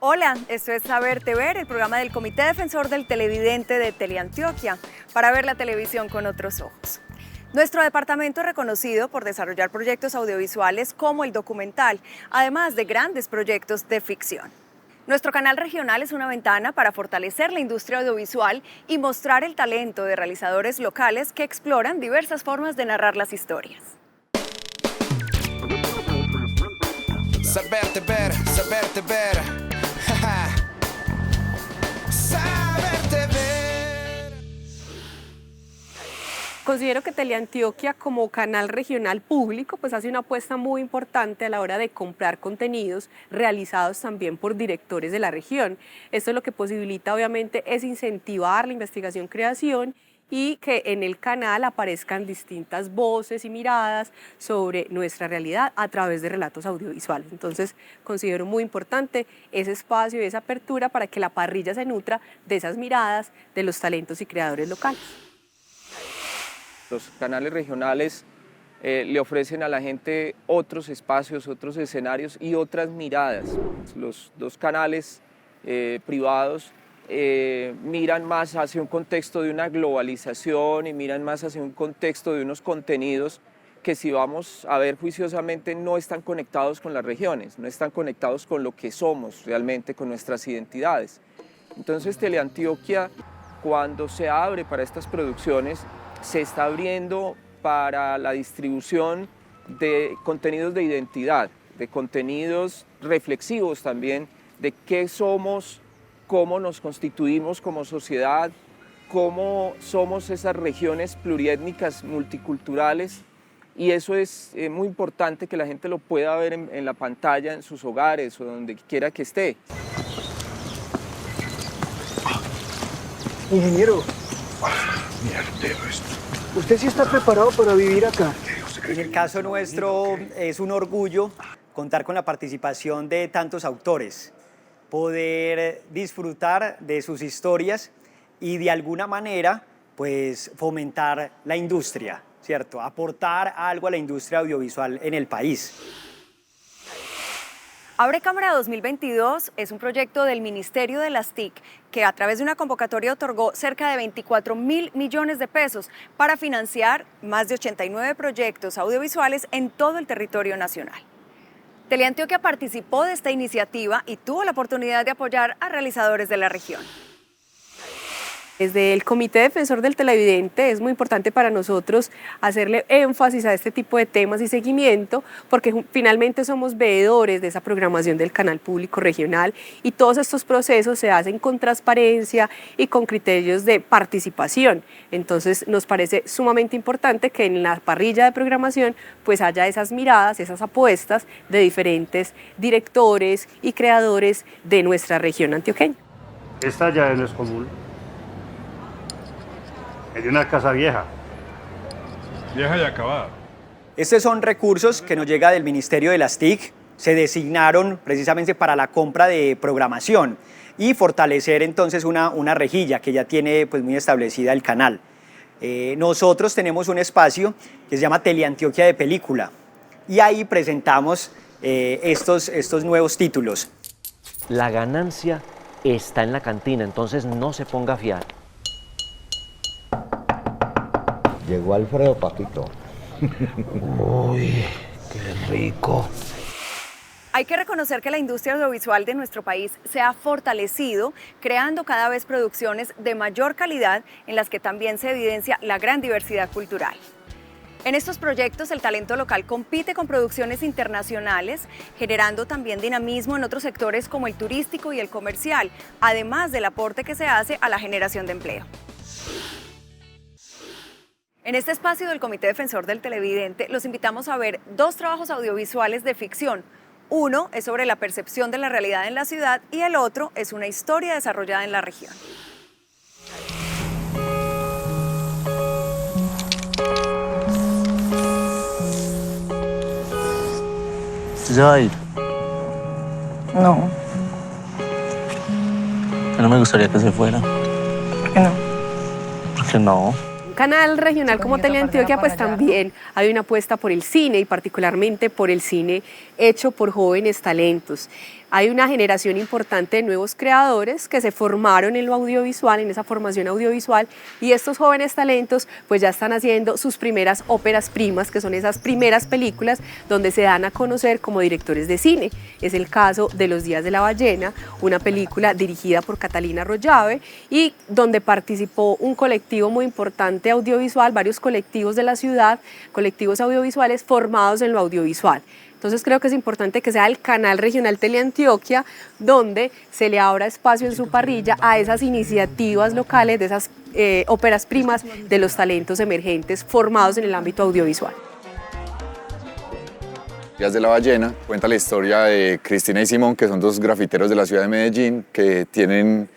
Hola, esto es Saberte Ver, el programa del Comité Defensor del Televidente de Teleantioquia, para ver la televisión con otros ojos. Nuestro departamento es reconocido por desarrollar proyectos audiovisuales como el documental, además de grandes proyectos de ficción. Nuestro canal regional es una ventana para fortalecer la industria audiovisual y mostrar el talento de realizadores locales que exploran diversas formas de narrar las historias. Saberte ver, saberte ver. Saberte ver. Considero que Teleantioquia como canal regional público pues hace una apuesta muy importante a la hora de comprar contenidos realizados también por directores de la región. Esto lo que posibilita obviamente es incentivar la investigación-creación y que en el canal aparezcan distintas voces y miradas sobre nuestra realidad a través de relatos audiovisuales. Entonces, considero muy importante ese espacio y esa apertura para que la parrilla se nutra de esas miradas de los talentos y creadores locales. Los canales regionales le ofrecen a la gente otros espacios, otros escenarios y otras miradas. Los dos canales privados miran más hacia un contexto de una globalización y miran más hacia un contexto de unos contenidos que, si vamos a ver juiciosamente, no están conectados con las regiones, no están conectados con lo que somos realmente, con nuestras identidades. Entonces Teleantioquia, cuando se abre para estas producciones, se está abriendo para la distribución de contenidos de identidad, de contenidos reflexivos también, de qué somos, cómo nos constituimos como sociedad, cómo somos esas regiones pluriétnicas, multiculturales, y eso es muy importante que la gente lo pueda ver en la pantalla, en sus hogares o donde quiera que esté. Ingeniero, Mierdero esto. ¿usted sí está preparado para vivir acá? En el caso nuestro es un orgullo contar con la participación de tantos autores, poder disfrutar de sus historias y de alguna manera pues fomentar la industria, ¿cierto? Aportar algo a la industria audiovisual en el país. Abre Cámara 2022 es un proyecto del Ministerio de las TIC que a través de una convocatoria otorgó cerca de 24.000 millones de pesos para financiar más de 89 proyectos audiovisuales en todo el territorio nacional. Teleantioquia participó de esta iniciativa y tuvo la oportunidad de apoyar a realizadores de la región. Desde el Comité Defensor del Televidente es muy importante para nosotros hacerle énfasis a este tipo de temas y seguimiento, porque finalmente somos veedores de esa programación del canal público regional y todos estos procesos se hacen con transparencia y con criterios de participación. Entonces nos parece sumamente importante que en la parrilla de programación pues haya esas miradas, esas apuestas de diferentes directores y creadores de nuestra región antioqueña. Esta ya no es común. Es de una casa vieja. Vieja y acabada. Estos son recursos que nos llega del Ministerio de las TIC, se designaron precisamente para la compra de programación y fortalecer entonces una rejilla que ya tiene pues muy establecida el canal. Nosotros tenemos un espacio que se llama Teleantioquia de Película y ahí presentamos estos nuevos títulos. La ganancia está en la cantina, entonces no se ponga a fiar. Llegó Alfredo, papito. Uy, qué rico. Hay que reconocer que la industria audiovisual de nuestro país se ha fortalecido, creando cada vez producciones de mayor calidad en las que también se evidencia la gran diversidad cultural. En estos proyectos el talento local compite con producciones internacionales, generando también dinamismo en otros sectores como el turístico y el comercial, además del aporte que se hace a la generación de empleo. En este espacio del Comité Defensor del Televidente los invitamos a ver dos trabajos audiovisuales de ficción. Uno es sobre la percepción de la realidad en la ciudad y el otro es una historia desarrollada en la región. ¿Se va a ir? No. No me gustaría que se fuera. ¿Por qué no? ¿Por qué no? canal regional como Teleantioquia, pues también hay una apuesta por el cine y particularmente por el cine hecho por jóvenes talentos. Hay una generación importante de nuevos creadores que se formaron en lo audiovisual, en esa formación audiovisual, y estos jóvenes talentos pues ya están haciendo sus primeras óperas primas, que son esas primeras películas donde se dan a conocer como directores de cine. Es el caso de Los Días de la Ballena, una película dirigida por Catalina Rollave y donde participó un colectivo muy importante audiovisual, varios colectivos de la ciudad, colectivos audiovisuales formados en lo audiovisual. Entonces creo que es importante que sea el canal regional Teleantioquia donde se le abra espacio en su parrilla a esas iniciativas locales, de esas óperas primas de los talentos emergentes formados en el ámbito audiovisual. Días de la Ballena cuenta la historia de Cristina y Simón, que son dos grafiteros de la ciudad de Medellín, que tienen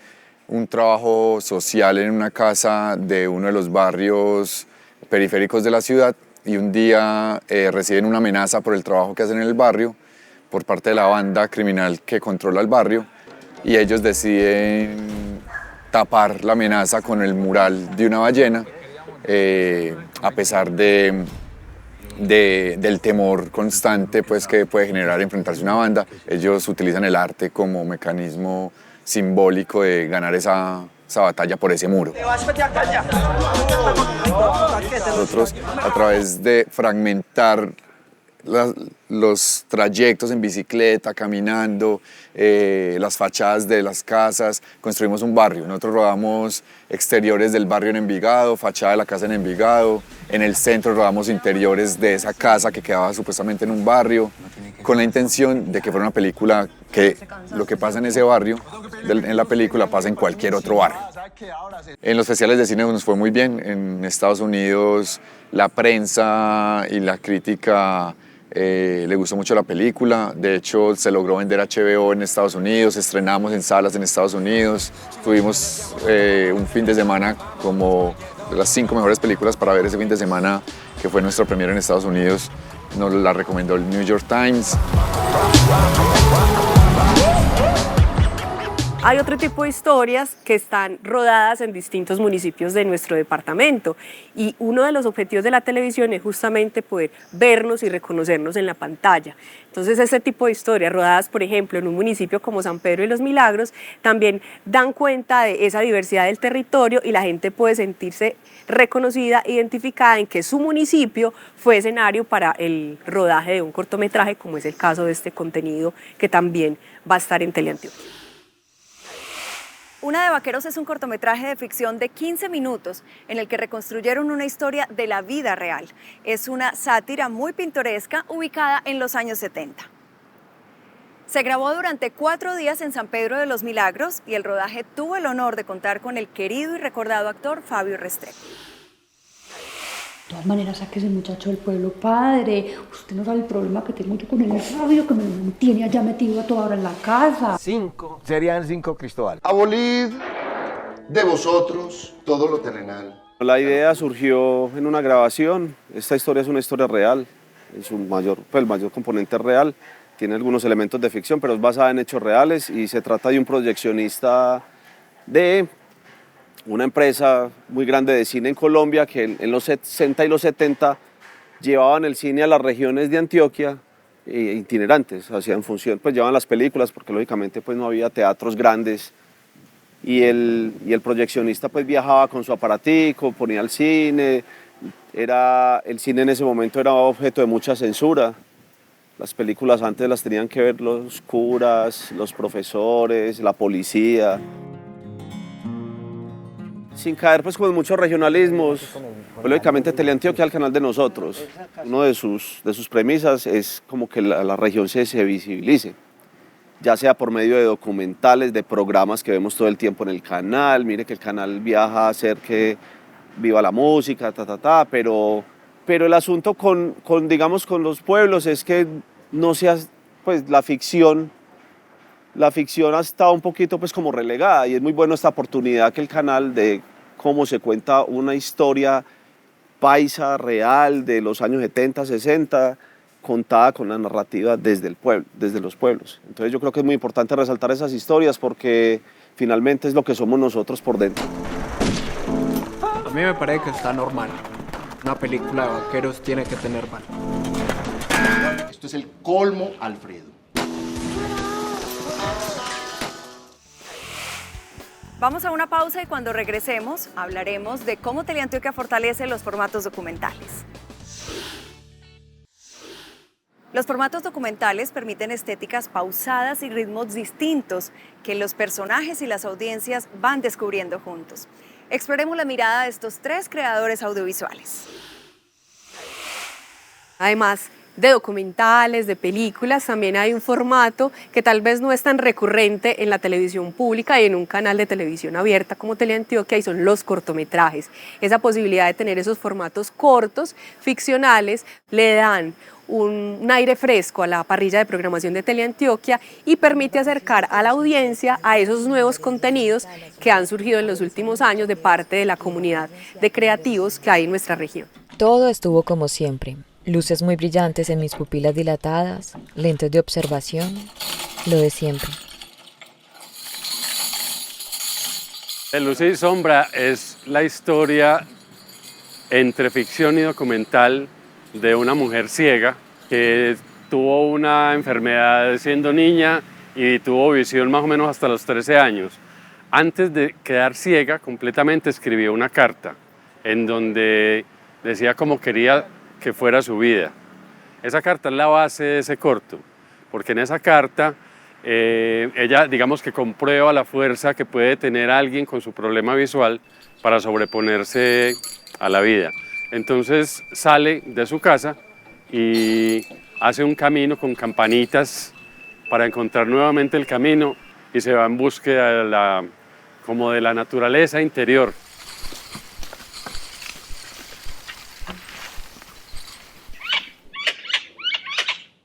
un trabajo social en una casa de uno de los barrios periféricos de la ciudad, y un día reciben una amenaza por el trabajo que hacen en el barrio por parte de la banda criminal que controla el barrio, y ellos deciden tapar la amenaza con el mural de una ballena, a pesar del temor constante pues, que puede generar enfrentarse a una banda. Ellos utilizan el arte como mecanismo simbólico de ganar esa batalla por ese muro. Nosotros, a través de fragmentar los trayectos en bicicleta, caminando, las fachadas de las casas, construimos un barrio. Nosotros rodamos exteriores del barrio en Envigado, fachada de la casa en Envigado. En el centro rodamos interiores de esa casa que quedaba supuestamente en un barrio, con la intención de que fuera una película que lo que pasa en ese barrio, en la película, pasa en cualquier otro barrio. En los festivales de cine nos fue muy bien. En Estados Unidos la prensa y la crítica le gustó mucho la película. De hecho, se logró vender HBO en Estados Unidos, estrenamos en salas en Estados Unidos. Tuvimos un fin de semana como de las 5 mejores películas para ver ese fin de semana, que fue nuestra premiere en Estados Unidos. Nos la recomendó el New York Times. Hay otro tipo de historias que están rodadas en distintos municipios de nuestro departamento y uno de los objetivos de la televisión es justamente poder vernos y reconocernos en la pantalla. Entonces este tipo de historias rodadas, por ejemplo, en un municipio como San Pedro de los Milagros, también dan cuenta de esa diversidad del territorio y la gente puede sentirse reconocida, identificada en que su municipio fue escenario para el rodaje de un cortometraje, como es el caso de este contenido que también va a estar en Teleantioquia. Una de Vaqueros es un cortometraje de ficción de 15 minutos en el que reconstruyeron una historia de la vida real. Es una sátira muy pintoresca ubicada en los años 70. Se grabó durante 4 días en San Pedro de los Milagros y el rodaje tuvo el honor de contar con el querido y recordado actor Fabio Restrepo. De todas maneras, saque ese muchacho del pueblo, padre. Usted no sabe el problema que tengo yo con el Fabio, que me mantiene allá metido a toda hora en la casa. 5, serían 5, Cristóbal. Abolid de vosotros todo lo terrenal. La idea surgió en una grabación. Esta historia es una historia real, en su mayor, el mayor componente real. Tiene algunos elementos de ficción, pero es basada en hechos reales y se trata de un proyeccionista de una empresa muy grande de cine en Colombia que en los 60 y los 70 llevaban el cine a las regiones de Antioquia itinerantes, hacían función, pues llevaban las películas porque lógicamente pues no había teatros grandes y el proyeccionista pues viajaba con su aparatico, ponía el cine, el cine en ese momento era objeto de mucha censura. Las películas antes las tenían que ver los curas, los profesores, la policía. Sin caer pues con muchos regionalismos, pues, lógicamente Teleantioquia es el canal de nosotros. Una de sus premisas es como que la región se visibilice, ya sea por medio de documentales, de programas que vemos todo el tiempo en el canal. Mire que el canal viaja a hacer que viva la música, pero el asunto digamos, con los pueblos es que no sea, pues la ficción ha estado un poquito pues como relegada y es muy bueno esta oportunidad que el canal de cómo se cuenta una historia paisa real de los años 70, 60, contada con la narrativa desde el pueblo, desde los pueblos. Entonces yo creo que es muy importante resaltar esas historias porque finalmente es lo que somos nosotros por dentro. mí me parece que está normal. Una película de vaqueros tiene que tener mal. Esto es el colmo, Alfredo. Vamos a una pausa y cuando regresemos hablaremos de cómo Teleantioquia fortalece los formatos documentales. Los formatos documentales permiten estéticas pausadas y ritmos distintos que los personajes y las audiencias van descubriendo juntos. Exploremos la mirada de estos tres creadores audiovisuales. Además de documentales, de películas, también hay un formato que tal vez no es tan recurrente en la televisión pública y en un canal de televisión abierta como Teleantioquia, y son los cortometrajes. Esa posibilidad de tener esos formatos cortos, ficcionales, le dan un aire fresco a la parrilla de programación de Teleantioquia y permite acercar a la audiencia a esos nuevos contenidos que han surgido en los últimos años de parte de la comunidad de creativos que hay en nuestra región. Todo estuvo como siempre. Luces muy brillantes en mis pupilas dilatadas, lentes de observación, lo de siempre. Luz y Sombra es la historia entre ficción y documental de una mujer ciega que tuvo una enfermedad siendo niña y tuvo visión más o menos hasta los 13 años. Antes de quedar ciega completamente escribió una carta en donde decía cómo quería que fuera su vida. Esa carta es la base de ese corto, porque en esa carta ella, digamos que comprueba la fuerza que puede tener alguien con su problema visual para sobreponerse a la vida. Entonces sale de su casa y hace un camino con campanitas para encontrar nuevamente el camino y se va en búsqueda como de la naturaleza interior.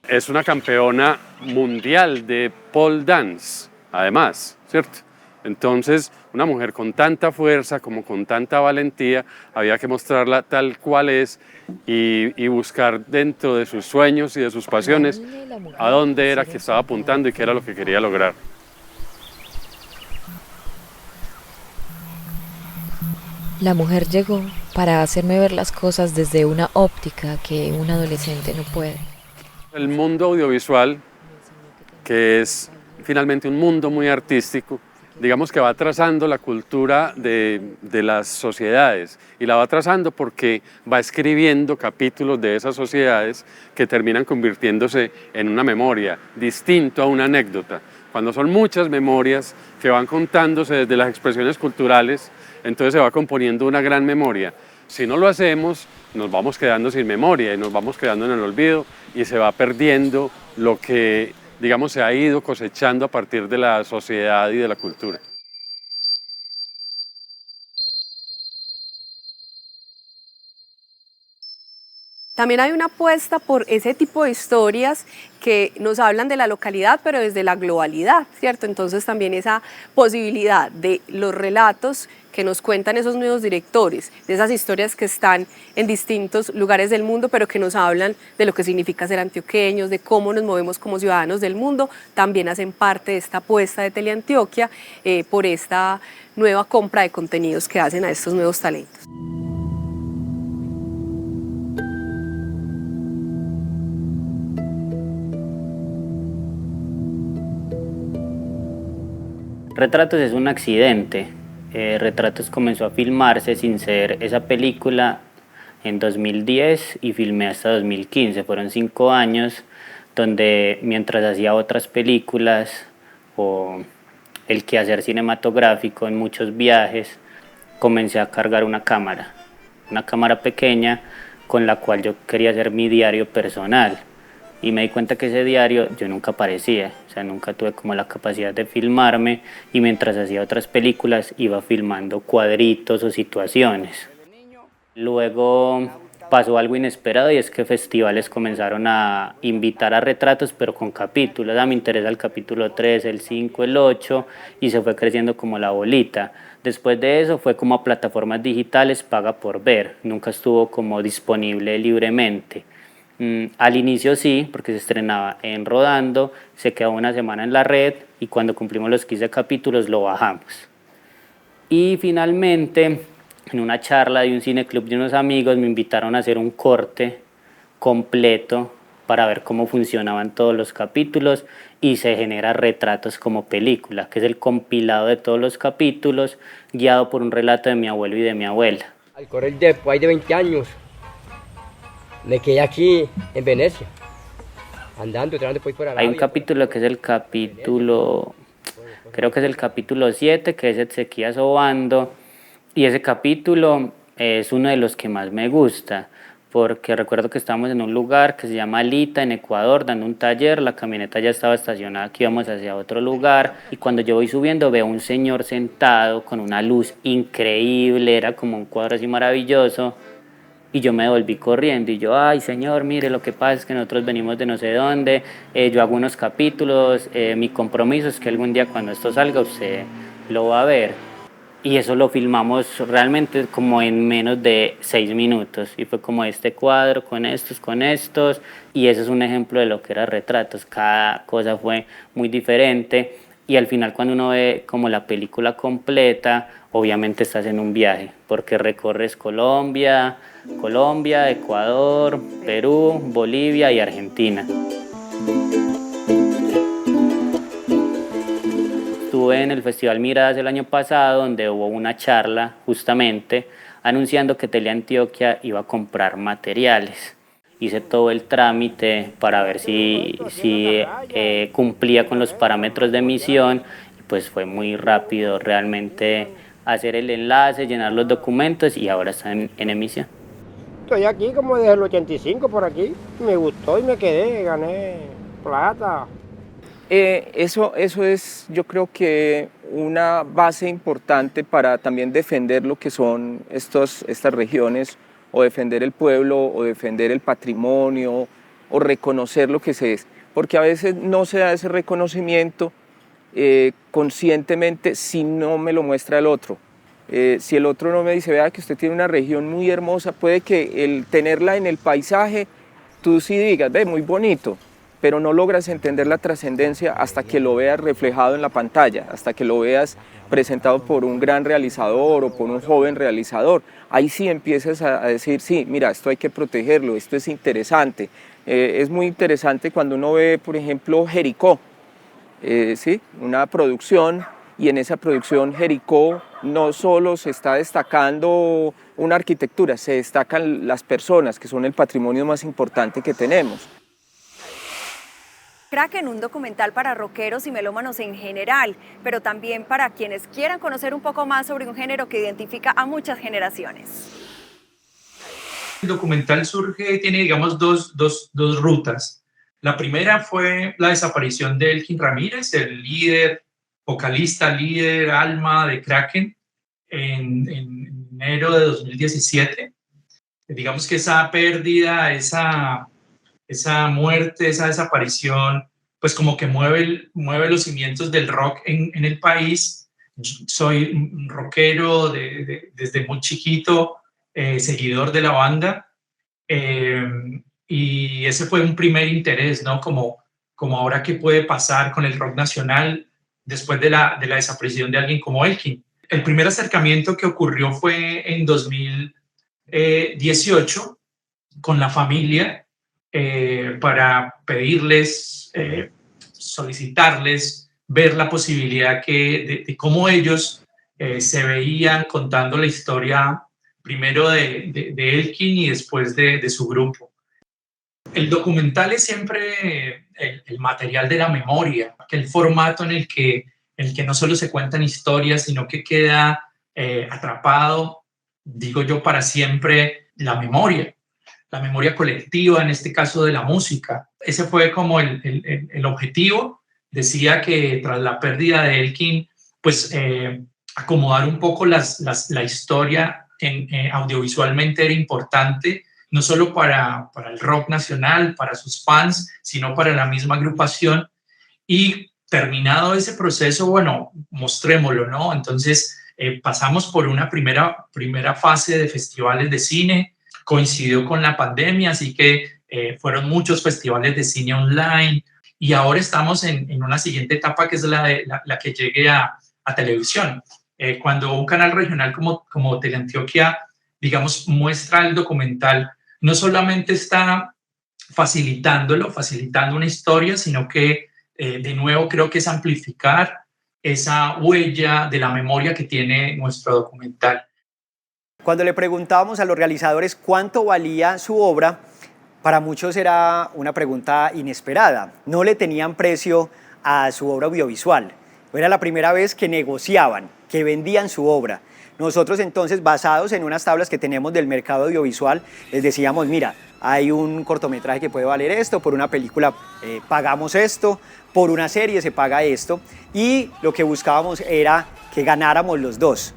Es una campeona mundial de pole dance, además, ¿cierto? Entonces, una mujer con tanta fuerza, como con tanta valentía, había que mostrarla tal cual es y buscar dentro de sus sueños y de sus pasiones a dónde era que estaba apuntando y qué era lo que quería lograr. La mujer llegó para hacerme ver las cosas desde una óptica que un adolescente no puede. El mundo audiovisual, que es finalmente un mundo muy artístico, digamos que va trazando la cultura de las sociedades, y la va trazando porque va escribiendo capítulos de esas sociedades que terminan convirtiéndose en una memoria, distinto a una anécdota. Cuando son muchas memorias que van contándose desde las expresiones culturales, entonces se va componiendo una gran memoria. Si no lo hacemos, nos vamos quedando sin memoria y nos vamos quedando en el olvido y se va perdiendo lo que, digamos, se ha ido cosechando a partir de la sociedad y de la cultura. También hay una apuesta por ese tipo de historias que nos hablan de la localidad, pero desde la globalidad, ¿cierto? Entonces también esa posibilidad de los relatos que nos cuentan esos nuevos directores, de esas historias que están en distintos lugares del mundo, pero que nos hablan de lo que significa ser antioqueños, de cómo nos movemos como ciudadanos del mundo, también hacen parte de esta apuesta de Teleantioquia por esta nueva compra de contenidos que hacen a estos nuevos talentos. Retratos es un accidente. Retratos comenzó a filmarse sin ser esa película en 2010 y filmé hasta 2015. Fueron 5 años donde mientras hacía otras películas o el quehacer cinematográfico en muchos viajes, comencé a cargar una cámara pequeña con la cual yo quería hacer mi diario personal. Y me di cuenta que ese diario yo nunca aparecía, o sea, nunca tuve como la capacidad de filmarme, y mientras hacía otras películas iba filmando cuadritos o situaciones. Luego pasó algo inesperado, y es que festivales comenzaron a invitar a retratos, pero con capítulos. Me interesa el capítulo 3, el 5, el 8, y se fue creciendo como la bolita. Después de eso fue como a plataformas digitales, paga por ver, nunca estuvo como disponible libremente. Al inicio sí, porque se estrenaba en Rodando, se quedó una semana en la red y cuando cumplimos los 15 capítulos lo bajamos. Y finalmente en una charla de un cineclub de unos amigos me invitaron a hacer un corte completo para ver cómo funcionaban todos los capítulos y se genera Retratos como película, que es el compilado de todos los capítulos guiado por un relato de mi abuelo y de mi abuela. Al correr después de 20 años me quedé aquí en Venecia, andando, tratando después por Arabia. Hay un capítulo que es el capítulo, creo que es el capítulo 7, que es Ezequías Obando, y ese capítulo es uno de los que más me gusta, porque recuerdo que estábamos en un lugar que se llama Alita, en Ecuador, dando un taller, la camioneta ya estaba estacionada, que íbamos hacia otro lugar, y cuando yo voy subiendo veo un señor sentado con una luz increíble, era como un cuadro así maravilloso, y yo me devolví corriendo, y yo, ay señor, mire, lo que pasa es que nosotros venimos de no sé dónde, yo hago unos capítulos, mi compromiso es que algún día cuando esto salga usted lo va a ver. Y eso lo filmamos realmente como en menos de 6 minutos. Y fue como este cuadro con estos. Y ese es un ejemplo de lo que era Retratos. Cada cosa fue muy diferente. Y al final cuando uno ve como la película completa, obviamente estás en un viaje. Porque recorres Colombia, Ecuador, Perú, Bolivia y Argentina. Estuve en el Festival Miradas el año pasado, donde hubo una charla justamente anunciando que Teleantioquia iba a comprar materiales. Hice todo el trámite para ver si cumplía con los parámetros de emisión, y pues fue muy rápido realmente hacer el enlace, llenar los documentos y ahora está en emisión. Estoy aquí como desde el 85 por aquí, me gustó y me quedé, gané plata. Eso es, yo creo que una base importante para también defender lo que son estas regiones, o defender el pueblo, o defender el patrimonio, o reconocer lo que se es, porque a veces no se da ese reconocimiento conscientemente si no me lo muestra el otro. Si el otro no me dice, vea que usted tiene una región muy hermosa, puede que el tenerla en el paisaje, tú sí digas, ve, muy bonito, pero no logras entender la trascendencia hasta que lo veas reflejado en la pantalla, hasta que lo veas presentado por un gran realizador o por un joven realizador. Ahí sí empiezas a decir, sí, mira, esto hay que protegerlo, esto es interesante. Es muy interesante cuando uno ve, por ejemplo, Jericó, ¿sí? Una producción, y en esa producción Jericó no solo se está destacando una arquitectura, se destacan las personas, que son el patrimonio más importante que tenemos. Kraken, un documental para rockeros y melómanos en general, pero también para quienes quieran conocer un poco más sobre un género que identifica a muchas generaciones. El documental tiene digamos dos rutas. La primera fue la desaparición de Elkin Ramírez, el vocalista, líder, alma de Kraken, en enero de 2017. Digamos que esa pérdida, esa muerte, esa desaparición, pues como que mueve los cimientos del rock en el país. Soy un rockero desde muy chiquito, seguidor de la banda, y ese fue un primer interés, ¿no? Como ahora qué puede pasar con el rock nacional después de la desaparición de alguien como Elkin. El primer acercamiento que ocurrió fue en 2018 con la familia, para pedirles, solicitarles, ver la posibilidad de cómo ellos se veían contando la historia primero de Elkin y después de su grupo. El documental es siempre el material de la memoria, el formato en el que no solo se cuentan historias, sino que queda atrapado, digo yo, para siempre la memoria colectiva, en este caso de la música. Ese fue como el objetivo. Decía que tras la pérdida de Elkin, pues acomodar un poco la historia audiovisualmente era importante, no solo para el rock nacional, para sus fans, sino para la misma agrupación. Y terminado ese proceso, bueno, mostrémoslo, ¿no? Entonces pasamos por una primera fase de festivales de cine. Coincidió con la pandemia, así que fueron muchos festivales de cine online, y ahora estamos en una siguiente etapa que es la que llegue a televisión. Cuando un canal regional como Teleantioquia, digamos, muestra el documental, no solamente está facilitando una historia, sino que, de nuevo, creo que es amplificar esa huella de la memoria que tiene nuestro documental. Cuando le preguntábamos a los realizadores cuánto valía su obra, para muchos era una pregunta inesperada. No le tenían precio a su obra audiovisual. Era la primera vez que negociaban, que vendían su obra. Nosotros entonces, basados en unas tablas que tenemos del mercado audiovisual, les decíamos, mira, hay un cortometraje que puede valer esto, por una película pagamos esto, por una serie se paga esto, y lo que buscábamos era que ganáramos los dos.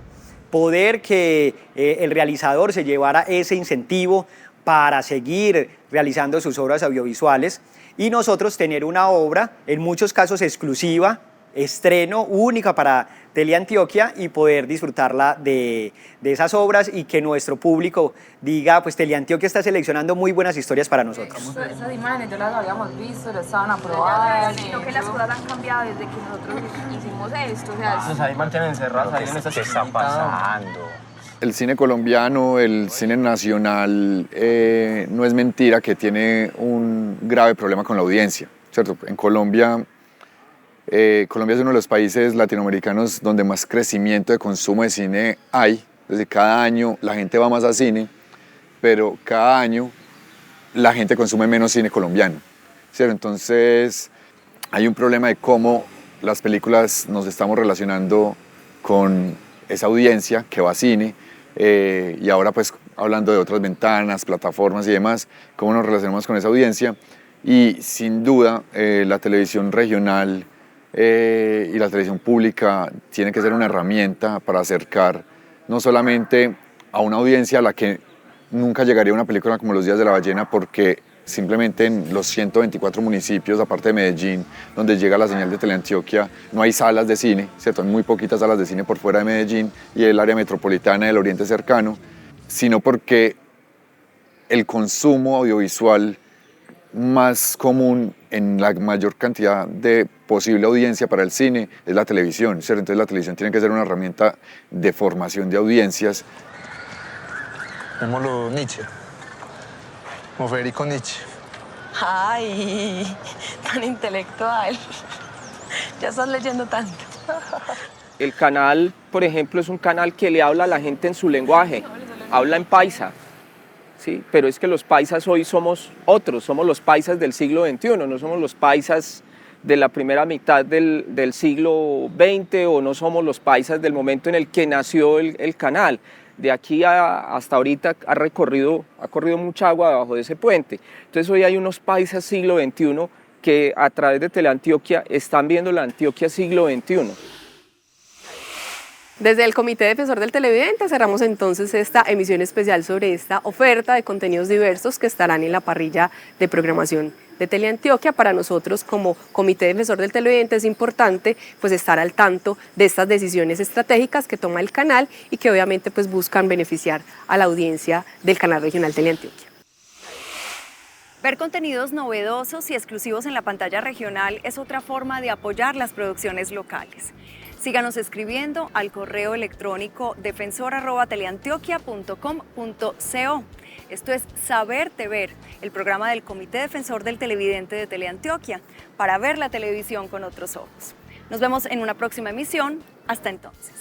Poder que el realizador se llevara ese incentivo para seguir realizando sus obras audiovisuales y nosotros tener una obra, en muchos casos exclusiva, estreno, única para Teleantioquia y poder disfrutarla de esas obras y que nuestro público diga, pues Teleantioquia está seleccionando muy buenas historias para nosotros. Esas imágenes ya las habíamos visto, ya estaban aprobadas. Sino que las cosas han cambiado desde que nosotros hicimos esto. O sea, Nos ahí mantienen encerrados ahí en esta ¿Qué está pasando? El cine colombiano, el cine nacional, no es mentira que tiene un grave problema con la audiencia, ¿cierto? En Colombia, Colombia es uno de los países latinoamericanos donde más crecimiento de consumo de cine hay. Es decir, cada año la gente va más a cine, pero cada año la gente consume menos cine colombiano, ¿cierto? Entonces hay un problema de cómo las películas nos estamos relacionando con esa audiencia que va a cine, y ahora pues hablando de otras ventanas, plataformas y demás, cómo nos relacionamos con esa audiencia. Y sin duda la televisión regional y la televisión pública tiene que ser una herramienta para acercar no solamente a una audiencia a la que nunca llegaría una película como Los Días de la Ballena, porque simplemente en los 124 municipios, aparte de Medellín, donde llega la señal de Teleantioquia, no hay salas de cine, ¿cierto? Hay muy poquitas salas de cine por fuera de Medellín y el área metropolitana del Oriente Cercano, sino porque el consumo audiovisual más común en la mayor cantidad de posible audiencia para el cine es la televisión, ¿cierto? Entonces la televisión tiene que ser una herramienta de formación de audiencias. Démoslo Nietzsche, como Federico Nietzsche. ay, tan intelectual. Ya estás leyendo tanto. El canal, por ejemplo, es un canal que le habla a la gente en su lenguaje, habla en paisa. Sí, pero es que los paisas hoy somos otros, somos los paisas del siglo XXI, no somos los paisas de la primera mitad del siglo XX o no somos los paisas del momento en el que nació el canal. De aquí hasta ahorita ha corrido mucha agua debajo de ese puente. Entonces hoy hay unos paisas siglo XXI que a través de Teleantioquia están viendo la Antioquia siglo XXI. Desde el Comité Defensor del Televidente cerramos entonces esta emisión especial sobre esta oferta de contenidos diversos que estarán en la parrilla de programación de Teleantioquia. Para nosotros como Comité Defensor del Televidente es importante pues estar al tanto de estas decisiones estratégicas que toma el canal y que obviamente pues buscan beneficiar a la audiencia del canal regional Teleantioquia. Ver contenidos novedosos y exclusivos en la pantalla regional es otra forma de apoyar las producciones locales. Síganos escribiendo al correo electrónico defensor@teleantioquia.com.co. Esto es Saberte Ver, el programa del Comité Defensor del Televidente de Teleantioquia, para ver la televisión con otros ojos. Nos vemos en una próxima emisión. Hasta entonces.